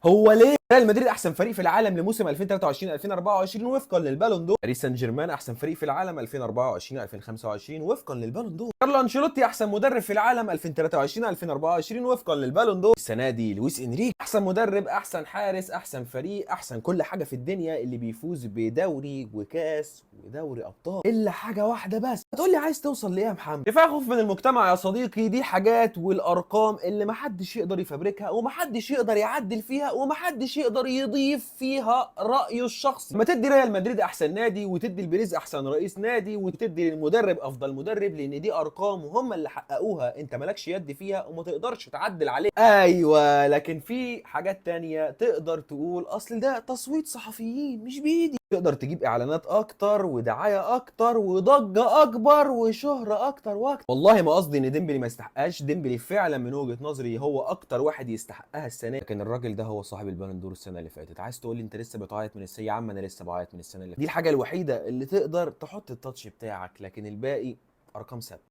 هو ليه ريال مدريد احسن فريق في العالم لموسم 2023 2024 وفقا للبالون دور؟ باريس سان جيرمان احسن فريق في العالم 2024 2025 وفقا للبالون دور. كارلو انشيلوتي احسن مدرب في العالم 2023 2024 وفقا للبالون دور. السنه دي لويس انريكي احسن مدرب، احسن حارس، احسن فريق، احسن كل حاجه في الدنيا، اللي بيفوز بدوري وكاس ودوري ابطال الا حاجه واحده بس. هتقول لي عايز توصل ليه يا محمد؟ كفايه خوف من المجتمع يا صديقي، دي حاجات والارقام اللي محدش يقدر يفبركها ومحدش يقدر يعدل فيها ومحدش يقدر يضيف فيها رايه الشخصي. ما تدي ريال مدريد احسن نادي وتدي البريز احسن رئيس نادي وتدي للمدرب افضل مدرب، لان دي ارقام وهم اللي حققوها، انت مالكش يد فيها وما تقدرش تعدل عليها. ايوه، لكن في حاجات تانية تقدر تقول اصل ده تصويت صحفيين مش بايدي. تقدر تجيب اعلانات اكتر ودعايه اكتر وضجه اكبر وشهره اكتر واكتر. والله ما قصدي ان ديمبلي ما يستحقهاش، ديمبلي فعلا من وجهه نظري هو اكتر واحد يستحقها السنه، لكن الراجل ده هو صاحب البالون دور السنه اللي فاتت. عايز تقول لي انت لسه بتعيط من السنه؟ يا عم انا لسه بعيط من السنه اللي فاتت. دي الحاجه الوحيده اللي تقدر تحط التاتش بتاعك، لكن الباقي ارقام ثابته.